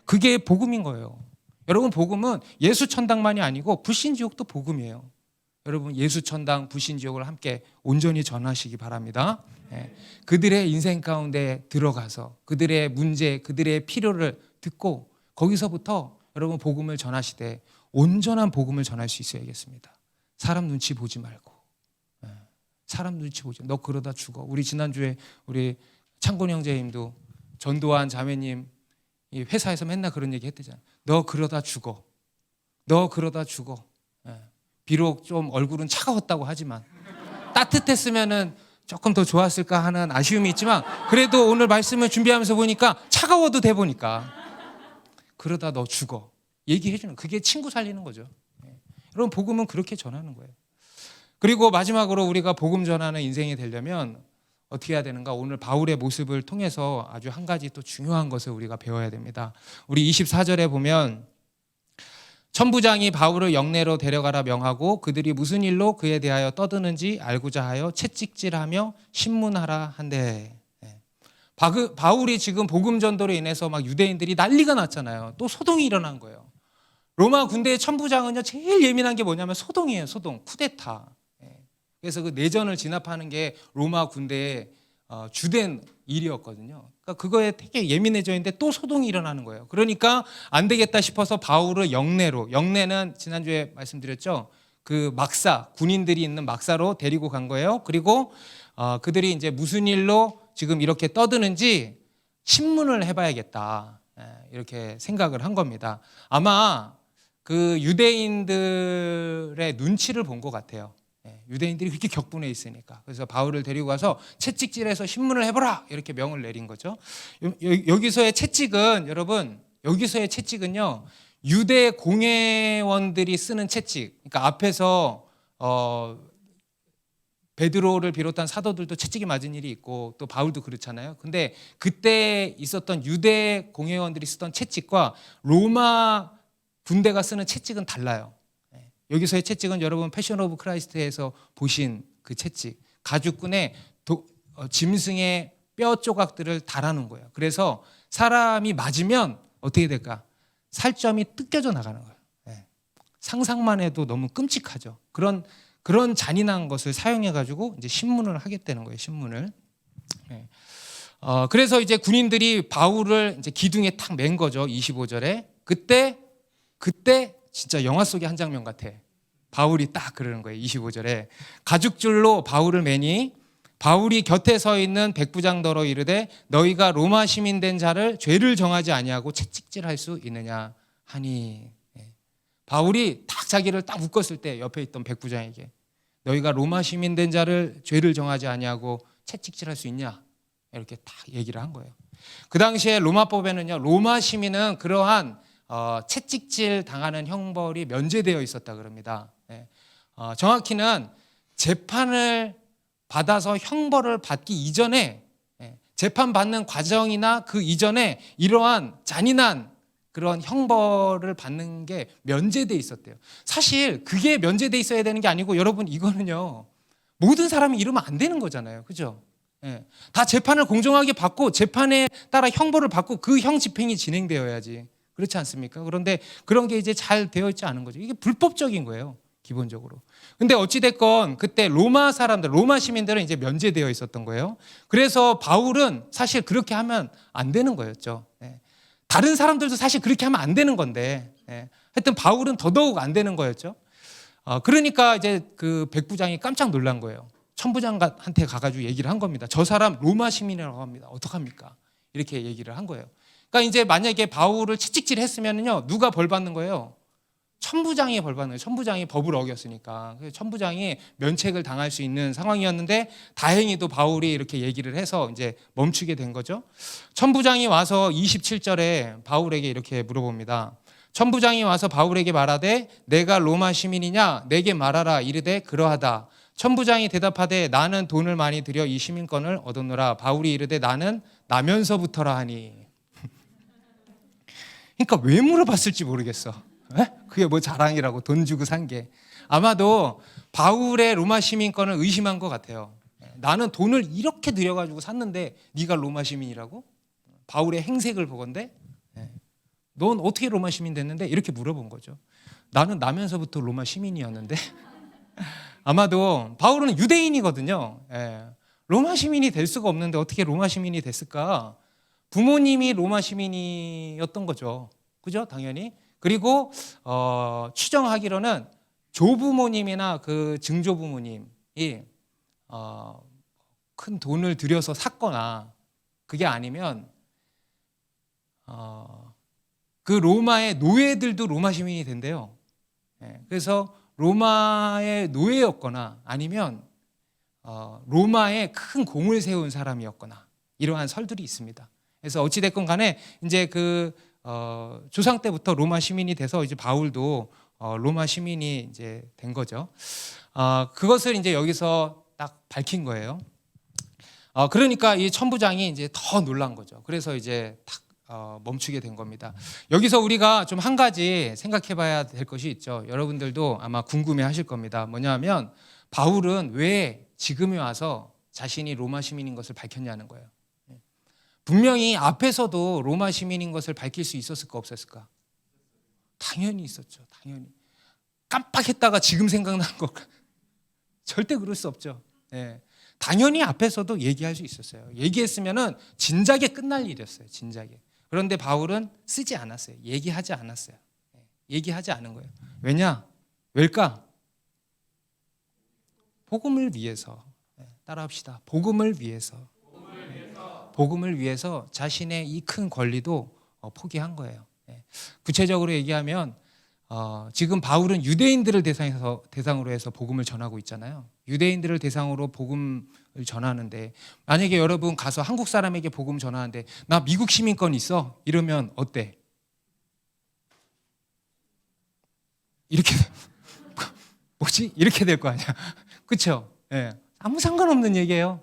그게 복음인 거예요. 여러분, 복음은 예수 천당만이 아니고 불신지옥도 복음이에요. 여러분, 예수 천당, 불신지옥을 함께 온전히 전하시기 바랍니다. 그들의 인생 가운데 들어가서 그들의 문제, 그들의 필요를 듣고 거기서부터 여러분 복음을 전하시되 온전한 복음을 전할 수 있어야겠습니다. 사람 눈치 보지 말고. 사람 눈치 보지. 너 그러다 죽어. 우리 지난주에 우리 창곤 형제님도 전도환 자매님 이 회사에서 맨날 그런 얘기 했대잖아. 너 그러다 죽어. 너 그러다 죽어. 비록 좀 얼굴은 차가웠다고 하지만 따뜻했으면은 조금 더 좋았을까 하는 아쉬움이 있지만 그래도 오늘 말씀을 준비하면서 보니까 차가워도 돼 보니까 그러다 너 죽어. 얘기해 주는 그게 친구 살리는 거죠. 여러분, 복음은 그렇게 전하는 거예요. 그리고 마지막으로 우리가 복음 전하는 인생이 되려면 어떻게 해야 되는가? 오늘 바울의 모습을 통해서 아주 한 가지 또 중요한 것을 우리가 배워야 됩니다. 우리 24절에 보면 천부장이 바울을 영내로 데려가라 명하고 그들이 무슨 일로 그에 대하여 떠드는지 알고자 하여 채찍질하며 신문하라 한대. 바울이 지금 복음 전도로 인해서 막 유대인들이 난리가 났잖아요. 또 소동이 일어난 거예요. 로마 군대의 천부장은요 제일 예민한 게 뭐냐면 소동이에요. 소동, 쿠데타. 그래서 그 내전을 진압하는 게 로마 군대의 주된 일이었거든요. 그러니까 그거에 되게 예민해져 있는데 또 소동이 일어나는 거예요. 그러니까 안 되겠다 싶어서 바울을 영내로, 영내는 지난주에 말씀드렸죠. 그 막사, 군인들이 있는 막사로 데리고 간 거예요. 그리고 그들이 이제 무슨 일로 지금 이렇게 떠드는지 신문을 해봐야겠다. 이렇게 생각을 한 겁니다. 아마 그 유대인들의 눈치를 본 것 같아요. 유대인들이 그렇게 격분해 있으니까. 그래서 바울을 데리고 가서 채찍질해서 신문을 해보라 이렇게 명을 내린 거죠. 여기서의 채찍은 여러분, 여기서의 채찍은요 유대 공회원들이 쓰는 채찍. 그러니까 앞에서 베드로를 비롯한 사도들도 채찍이 맞은 일이 있고 또 바울도 그렇잖아요. 근데 그때 있었던 유대 공회원들이 쓰던 채찍과 로마 군대가 쓰는 채찍은 달라요. 여기서의 채찍은 여러분 패션 오브 크라이스트에서 보신 그 채찍, 가죽끈에 짐승의 뼈 조각들을 달아놓은 거예요. 그래서 사람이 맞으면 어떻게 될까? 살점이 뜯겨져 나가는 거예요. 상상만 해도 너무 끔찍하죠. 그런 잔인한 것을 사용해 가지고 이제 신문을 하겠다는 거예요. 신문을. 그래서 이제 군인들이 바울을 이제 기둥에 탁 맨 거죠. 25절에. 그때 진짜 영화 속의 한 장면 같아. 바울이 딱 그러는 거예요. 25절에 가죽줄로 바울을 매니 바울이 곁에 서 있는 백부장더러 이르되 너희가 로마 시민 된 자를 죄를 정하지 아니하고 채찍질할 수 있느냐 하니. 바울이 딱 자기를 딱 묶었을 때 옆에 있던 백부장에게 너희가 로마 시민 된 자를 죄를 정하지 아니하고 채찍질할 수 있냐 이렇게 딱 얘기를 한 거예요. 그 당시에 로마법에는요 로마 시민은 그러한 채찍질 당하는 형벌이 면제되어 있었다 그럽니다. 정확히는 재판을 받아서 형벌을 받기 이전에 재판받는 과정이나 그 이전에 이러한 잔인한 그런 형벌을 받는 게 면제돼 있었대요. 사실 그게 면제돼 있어야 되는 게 아니고 여러분 이거는요 모든 사람이 이러면 안 되는 거잖아요. 그죠? 다 재판을 공정하게 받고 재판에 따라 형벌을 받고 그 형 집행이 진행되어야지. 그렇지 않습니까? 그런데 그런 게 이제 잘 되어 있지 않은 거죠. 이게 불법적인 거예요, 기본적으로. 근데 어찌됐건 그때 로마 사람들, 로마 시민들은 이제 면제되어 있었던 거예요. 그래서 바울은 사실 그렇게 하면 안 되는 거였죠. 다른 사람들도 사실 그렇게 하면 안 되는 건데, 하여튼 바울은 더더욱 안 되는 거였죠. 그러니까 이제 그 백부장이 깜짝 놀란 거예요. 천부장한테 가가지고 얘기를 한 겁니다. 저 사람 로마 시민이라고 합니다. 어떡합니까? 이렇게 얘기를 한 거예요. 그러니까 이제 만약에 바울을 채찍질 했으면요 누가 벌 받는 거예요? 천부장이 벌 받는 거예요. 천부장이 법을 어겼으니까. 그래서 천부장이 면책을 당할 수 있는 상황이었는데 다행히도 바울이 이렇게 얘기를 해서 이제 멈추게 된 거죠. 천부장이 와서 27절에 바울에게 이렇게 물어봅니다. 천부장이 와서 바울에게 말하되 내가 로마 시민이냐 내게 말하라 이르되 그러하다. 천부장이 대답하되 나는 돈을 많이 들여 이 시민권을 얻었노라. 바울이 이르되 나는 나면서부터라 하니. 그러니까 왜 물어봤을지 모르겠어. 그게 뭐 자랑이라고 돈 주고 산 게. 아마도 바울의 로마 시민권을 의심한 것 같아요. 나는 돈을 이렇게 들여가지고 샀는데 네가 로마 시민이라고? 바울의 행색을 보건대 넌 어떻게 로마 시민 됐는데? 이렇게 물어본 거죠. 나는 나면서부터 로마 시민이었는데 아마도 바울은 유대인이거든요. 로마 시민이 될 수가 없는데 어떻게 로마 시민이 됐을까? 부모님이 로마 시민이었던 거죠. 그죠? 당연히. 그리고 추정하기로는 조부모님이나 그 증조부모님이 큰 돈을 들여서 샀거나 그게 아니면 그 로마의 노예들도 로마 시민이 된대요. 그래서 로마의 노예였거나 아니면 로마에 큰 공을 세운 사람이었거나 이러한 설들이 있습니다. 그래서 어찌됐건 간에 이제 그 조상 때부터 로마 시민이 돼서 이제 바울도 로마 시민이 이제 된 거죠. 그것을 이제 여기서 딱 밝힌 거예요. 그러니까 이 천부장이 이제 더 놀란 거죠. 그래서 이제 탁 멈추게 된 겁니다. 여기서 우리가 좀 한 가지 생각해 봐야 될 것이 있죠. 여러분들도 아마 궁금해 하실 겁니다. 뭐냐면 바울은 왜 지금에 와서 자신이 로마 시민인 것을 밝혔냐는 거예요. 분명히 앞에서도 로마 시민인 것을 밝힐 수 있었을까 없었을까? 당연히 있었죠. 당연히. 깜빡했다가 지금 생각난 거 절대 그럴 수 없죠. 당연히 앞에서도 얘기할 수 있었어요. 얘기했으면은 진작에 끝날 일이었어요. 진작에. 그런데 바울은 쓰지 않았어요. 얘기하지 않았어요. 얘기하지 않은 거예요. 왜일까? 복음을 위해서. 따라합시다. 복음을 위해서. 복음을 위해서 자신의 이 큰 권리도 포기한 거예요. 구체적으로 얘기하면 지금 바울은 유대인들을 대상으로 해서 복음을 전하고 있잖아요. 유대인들을 대상으로 복음을 전하는데 만약에 여러분 가서 한국 사람에게 복음 전하는데 나 미국 시민권 있어? 이러면 어때? 이렇게 뭐지? 이렇게 될 거 아니야. 그렇죠? 아무 상관없는 얘기예요.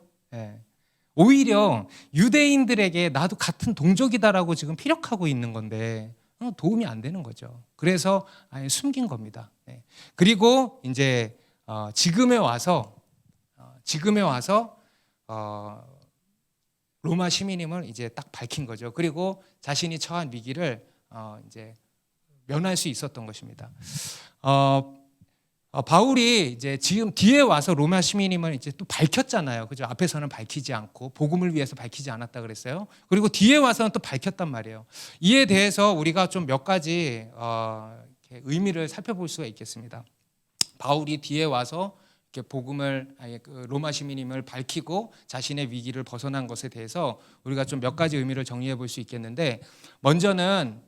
오히려 유대인들에게 나도 같은 동족이다라고 지금 피력하고 있는 건데 도움이 안 되는 거죠. 그래서 아예 숨긴 겁니다. 그리고 이제 지금에 와서 로마 시민임을 이제 딱 밝힌 거죠. 그리고 자신이 처한 위기를 이제 면할 수 있었던 것입니다. 바울이 이제 지금 뒤에 와서 로마 시민임을 이제 또 밝혔잖아요. 그죠? 앞에서는 밝히지 않고 복음을 위해서 밝히지 않았다 그랬어요. 그리고 뒤에 와서는 또 밝혔단 말이에요. 이에 대해서 우리가 좀 몇 가지 이렇게 의미를 살펴볼 수가 있겠습니다. 바울이 뒤에 와서 이렇게 복음을 로마 시민임을 밝히고 자신의 위기를 벗어난 것에 대해서 우리가 좀 몇 가지 의미를 정리해 볼 수 있겠는데 먼저는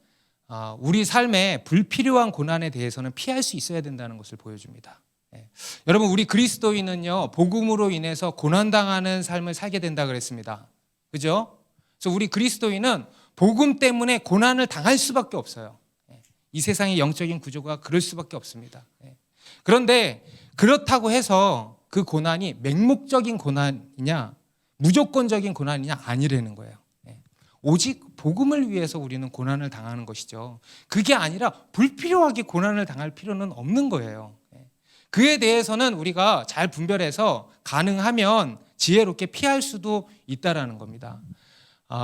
우리 삶에 불필요한 고난에 대해서는 피할 수 있어야 된다는 것을 보여줍니다. 여러분 우리 그리스도인은요 복음으로 인해서 고난당하는 삶을 살게 된다 그랬습니다. 그죠? 그래서 우리 그리스도인은 복음 때문에 고난을 당할 수밖에 없어요. 이 세상의 영적인 구조가 그럴 수밖에 없습니다. 그런데 그렇다고 해서 그 고난이 맹목적인 고난이냐 무조건적인 고난이냐 아니라는 거예요. 오직 복음을 위해서 우리는 고난을 당하는 것이죠. 그게 아니라 불필요하게 고난을 당할 필요는 없는 거예요. 그에 대해서는 우리가 잘 분별해서 가능하면 지혜롭게 피할 수도 있다라는 겁니다.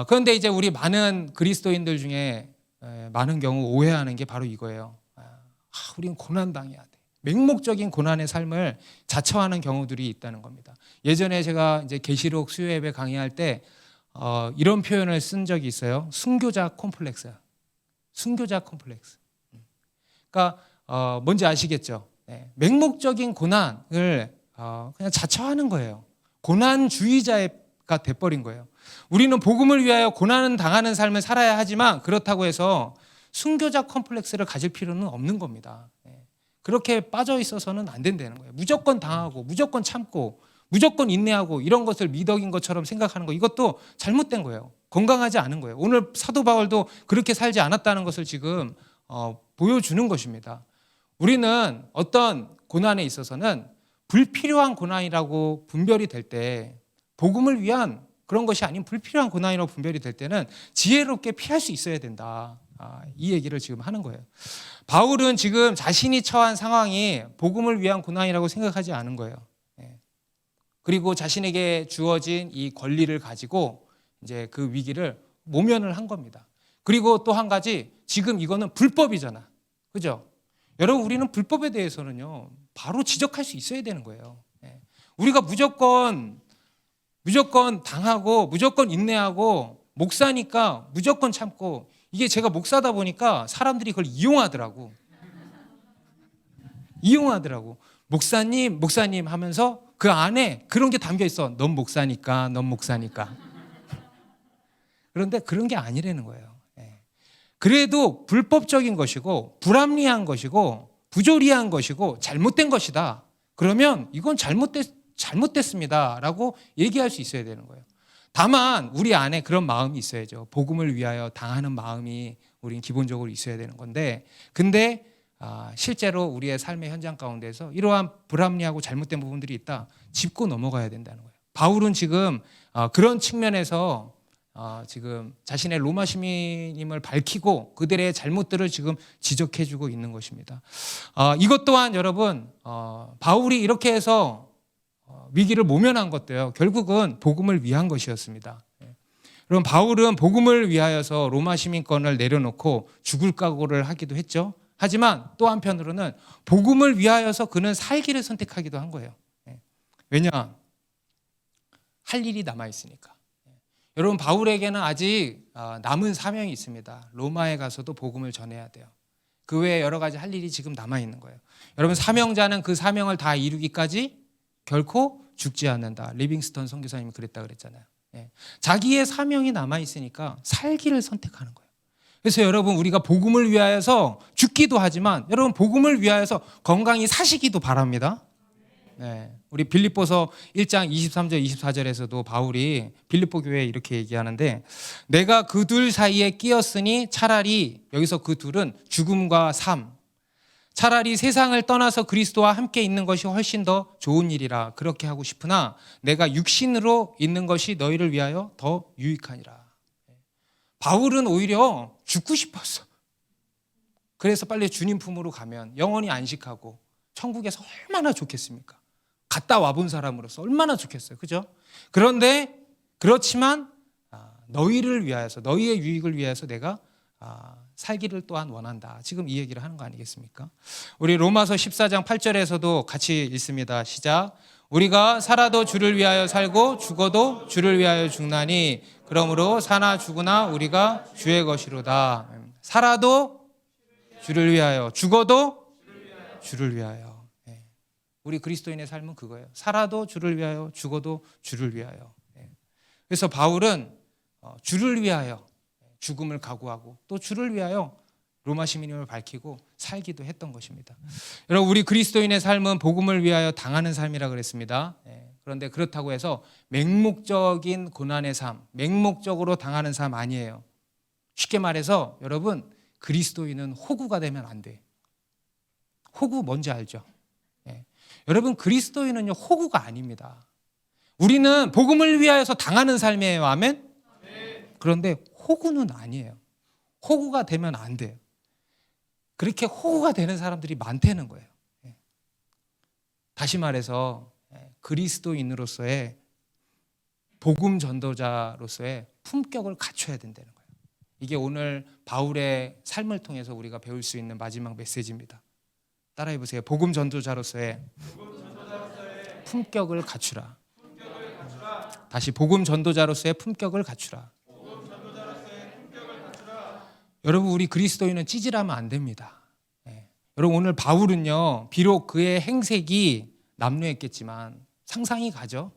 그런데 이제 우리 많은 그리스도인들 중에 많은 경우 오해하는 게 바로 이거예요. 우리는 고난 당해야 돼. 맹목적인 고난의 삶을 자처하는 경우들이 있다는 겁니다. 예전에 제가 이제 계시록 수요 예배 강의할 때 이런 표현을 쓴 적이 있어요. 순교자 콤플렉스. 순교자 콤플렉스. 그러니까 뭔지 아시겠죠? 맹목적인 고난을 그냥 자처하는 거예요. 고난주의자가 돼버린 거예요. 우리는 복음을 위하여 고난은 당하는 삶을 살아야 하지만 그렇다고 해서 순교자 콤플렉스를 가질 필요는 없는 겁니다. 그렇게 빠져 있어서는 안 된다는 거예요. 무조건 당하고 무조건 참고 무조건 인내하고 이런 것을 미덕인 것처럼 생각하는 거 이것도 잘못된 거예요. 건강하지 않은 거예요. 오늘 사도 바울도 그렇게 살지 않았다는 것을 지금 보여주는 것입니다. 우리는 어떤 고난에 있어서는 불필요한 고난이라고 분별이 될 때 복음을 위한 그런 것이 아닌 불필요한 고난이라고 분별이 될 때는 지혜롭게 피할 수 있어야 된다. 이 얘기를 지금 하는 거예요. 바울은 지금 자신이 처한 상황이 복음을 위한 고난이라고 생각하지 않은 거예요. 그리고 자신에게 주어진 이 권리를 가지고 이제 그 위기를 모면을 한 겁니다. 그리고 또 한 가지, 지금 이거는 불법이잖아. 그죠? 여러분, 우리는 불법에 대해서는요, 바로 지적할 수 있어야 되는 거예요. 우리가 무조건 당하고, 무조건 인내하고, 목사니까 무조건 참고, 이게 제가 목사다 보니까 사람들이 그걸 이용하더라고. 목사님 하면서 그 안에 그런 게 담겨 있어. 넌 목사니까. 그런데 그런 게 아니라는 거예요. 그래도 불법적인 것이고, 불합리한 것이고, 부조리한 것이고, 잘못된 것이다. 그러면 이건 잘못됐습니다라고 얘기할 수 있어야 되는 거예요. 다만 우리 안에 그런 마음이 있어야죠. 복음을 위하여 당하는 마음이 우린 기본적으로 있어야 되는 건데, 근데 실제로 우리의 삶의 현장 가운데서 이러한 불합리하고 잘못된 부분들이 있다, 짚고 넘어가야 된다는 거예요. 바울은 지금 그런 측면에서 지금 자신의 로마 시민임을 밝히고 그들의 잘못들을 지금 지적해주고 있는 것입니다. 이것 또한 여러분, 바울이 이렇게 해서 위기를 모면한 것도요, 결국은 복음을 위한 것이었습니다. 그럼 바울은 복음을 위하여서 로마 시민권을 내려놓고 죽을 각오를 하기도 했죠. 하지만 또 한편으로는 복음을 위하여서 그는 살기를 선택하기도 한 거예요. 왜냐? 할 일이 남아있으니까. 여러분, 바울에게는 아직 남은 사명이 있습니다. 로마에 가서도 복음을 전해야 돼요. 그 외에 여러 가지 할 일이 지금 남아있는 거예요. 여러분, 사명자는 그 사명을 다 이루기까지 결코 죽지 않는다. 리빙스턴 선교사님이 그랬다 그랬잖아요. 자기의 사명이 남아있으니까 살기를 선택하는 거예요. 그래서 여러분, 우리가 복음을 위하여서 죽기도 하지만 여러분, 복음을 위하여서 건강히 사시기도 바랍니다. 우리 빌립보서 1장 23절 24절에서도 바울이 빌립보 교회에 이렇게 얘기하는데, 내가 그 둘 사이에 끼었으니 차라리, 여기서 그 둘은 죽음과 삶, 차라리 세상을 떠나서 그리스도와 함께 있는 것이 훨씬 더 좋은 일이라 그렇게 하고 싶으나 내가 육신으로 있는 것이 너희를 위하여 더 유익하니라. 바울은 오히려 죽고 싶었어. 그래서 빨리 주님 품으로 가면 영원히 안식하고 천국에서 얼마나 좋겠습니까? 갔다 와본 사람으로서 얼마나 좋겠어요. 그죠? 그런데 그렇지만 너희를 위하여서, 너희의 유익을 위해서 내가 살기를 또한 원한다. 지금 이 얘기를 하는 거 아니겠습니까? 우리 로마서 14장 8절에서도 같이 읽습니다. 시작. 우리가 살아도 주를 위하여 살고 죽어도 주를 위하여 죽나니 그러므로 사나 죽으나 우리가 주의 것이로다. 살아도 주를 위하여, 죽어도 주를 위하여. 우리 그리스도인의 삶은 그거예요. 살아도 주를 위하여, 죽어도 주를 위하여. 그래서 바울은 주를 위하여 죽음을 각오하고 또 주를 위하여 로마 시민임을 밝히고 살기도 했던 것입니다. 여러분, 우리 그리스도인의 삶은 복음을 위하여 당하는 삶이라 그랬습니다. 그런데 그렇다고 해서 맹목적인 고난의 삶, 맹목적으로 당하는 삶 아니에요. 쉽게 말해서 여러분, 그리스도인은 호구가 되면 안 돼. 호구 뭔지 알죠? 여러분, 그리스도인은요, 호구가 아닙니다. 우리는 복음을 위하여서 당하는 삶이에요. 아멘? 그런데 호구는 아니에요. 호구가 되면 안 돼요. 그렇게 호구가 되는 사람들이 많다는 거예요. 다시 말해서 그리스도인으로서의 복음 전도자로서의 품격을 갖춰야 된다는 거예요. 이게 오늘 바울의 삶을 통해서 우리가 배울 수 있는 마지막 메시지입니다. 따라해 보세요. 복음 전도자로서의 품격을 갖추라. 다시, 복음 전도자로서의 품격을 갖추라. 여러분, 우리 그리스도인은 찌질하면 안 됩니다. 여러분, 오늘 바울은요, 비록 그의 행색이 남루했겠지만 상상이 가죠.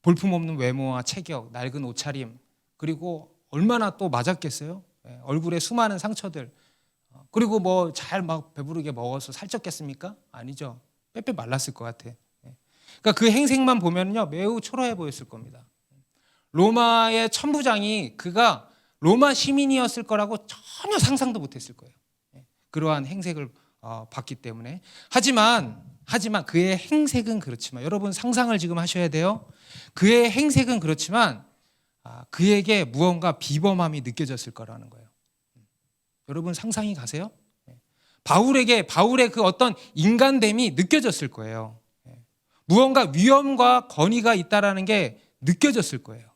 볼품없는 외모와 체격, 낡은 옷차림, 그리고 얼마나 또 맞았겠어요? 얼굴에 수많은 상처들, 그리고 뭐 잘 막 배부르게 먹어서 살쪘겠습니까? 아니죠. 빼빼 말랐을 것 같아. 그러니까 그 행색만 보면요, 매우 초라해 보였을 겁니다. 로마의 천부장이 그가 로마 시민이었을 거라고 전혀 상상도 못했을 거예요. 그러한 행색을 봤기 때문에. 하지만 그의 행색은 그렇지만, 여러분 상상을 지금 하셔야 돼요. 그의 행색은 그렇지만 그에게 무언가 비범함이 느껴졌을 거라는 거예요. 여러분 상상이 가세요? 바울의 그 어떤 인간됨이 느껴졌을 거예요. 무언가 위험과 권위가 있다라는 게 느껴졌을 거예요.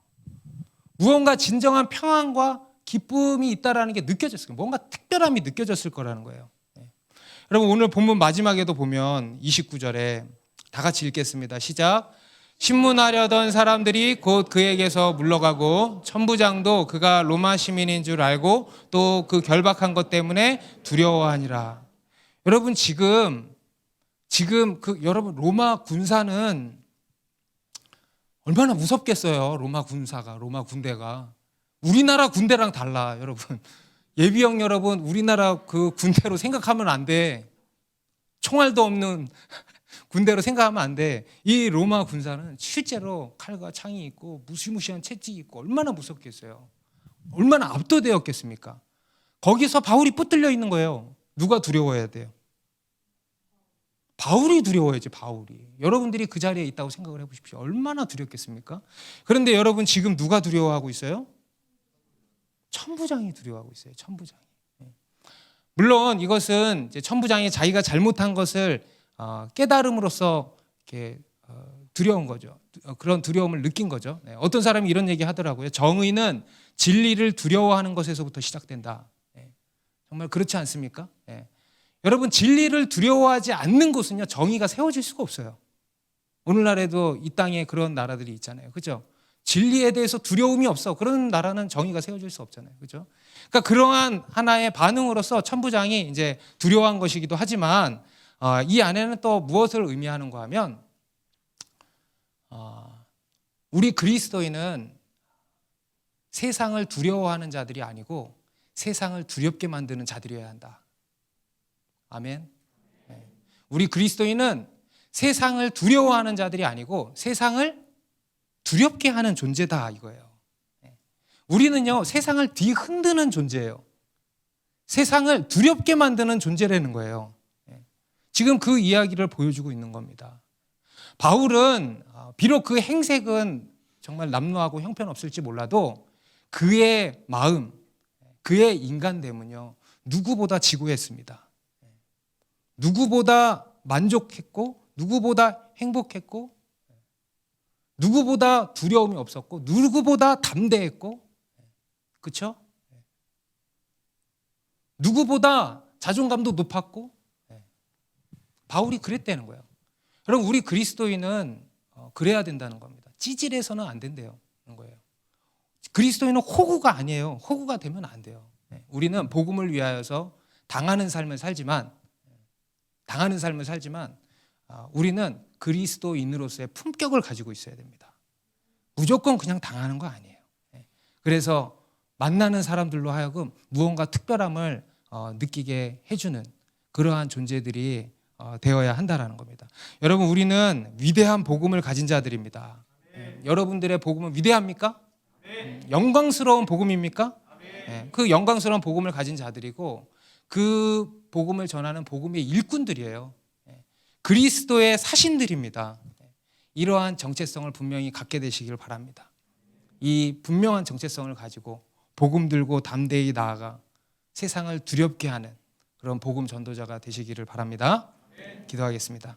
무언가 진정한 평안과 기쁨이 있다라는 게 느껴졌을 거예요. 뭔가 특별함이 느껴졌을 거라는 거예요. 여러분 오늘 본문 마지막에도 보면 29절에 다 같이 읽겠습니다. 시작. 신문하려던 사람들이 곧 그에게서 물러가고 천부장도 그가 로마 시민인 줄 알고 또 그 결박한 것 때문에 두려워하니라. 여러분 지금 여러분 로마 군사는 얼마나 무섭겠어요. 로마 군대가 우리나라 군대랑 달라. 여러분 예비역 여러분 우리나라 그 군대로 생각하면 안 돼. 총알도 없는 군대로 생각하면 안 돼. 이 로마 군사는 실제로 칼과 창이 있고 무시무시한 채찍이 있고 얼마나 무섭겠어요. 얼마나 압도되었겠습니까? 거기서 바울이 붙들려 있는 거예요. 누가 두려워해야 돼요? 바울이 두려워야지. 바울이. 여러분들이 그 자리에 있다고 생각을 해보십시오. 얼마나 두렵겠습니까? 그런데 여러분 지금 누가 두려워하고 있어요? 천부장이 두려워하고 있어요. 천부장이. 물론 이것은 이제 천부장이 자기가 잘못한 것을 깨달음으로써 이렇게 두려운 거죠. 그런 두려움을 느낀 거죠. 어떤 사람이 이런 얘기 하더라고요. 정의는 진리를 두려워하는 것에서부터 시작된다. 정말 그렇지 않습니까? 여러분 진리를 두려워하지 않는 곳은요 정의가 세워질 수가 없어요. 오늘날에도 이 땅에 그런 나라들이 있잖아요. 그렇죠? 진리에 대해서 두려움이 없어. 그런 나라는 정의가 세워질 수 없잖아요. 그렇죠? 그러니까 그러한 하나의 반응으로서 천부장이 이제 두려워한 것이기도 하지만 이 안에는 또 무엇을 의미하는가 하면 우리 그리스도인은 세상을 두려워하는 자들이 아니고 세상을 두렵게 만드는 자들이어야 한다. 아멘. 우리 그리스도인은 세상을 두려워하는 자들이 아니고 세상을 두렵게 하는 존재다 이거예요. 우리는요 세상을 뒤흔드는 존재예요. 세상을 두렵게 만드는 존재라는 거예요. 지금 그 이야기를 보여주고 있는 겁니다. 바울은 비록 그 행색은 정말 남루하고 형편없을지 몰라도 그의 마음, 그의 인간됨은요 누구보다 지고했습니다. 누구보다 만족했고 누구보다 행복했고 누구보다 두려움이 없었고 누구보다 담대했고 그렇죠? 누구보다 자존감도 높았고 바울이 그랬다는 거예요. 여러분 우리 그리스도인은 그래야 된다는 겁니다. 찌질해서는 안 된다는 거예요. 그리스도인은 호구가 아니에요. 호구가 되면 안 돼요. 우리는 복음을 위하여서 당하는 삶을 살지만 우리는 그리스도인으로서의 품격을 가지고 있어야 됩니다. 무조건 그냥 당하는 거 아니에요. 그래서 만나는 사람들로 하여금 무언가 특별함을 느끼게 해주는 그러한 존재들이 되어야 한다는 겁니다. 여러분 우리는 위대한 복음을 가진 자들입니다. 여러분들의 복음은 위대합니까? 영광스러운 복음입니까? 그 영광스러운 복음을 가진 자들이고 그 복음을 전하는 복음의 일꾼들이에요. 그리스도의 사신들입니다. 이러한 정체성을 분명히 갖게 되시길 바랍니다. 이 분명한 정체성을 가지고 복음 들고 담대히 나아가 세상을 두렵게 하는 그런 복음 전도자가 되시기를 바랍니다. 기도하겠습니다.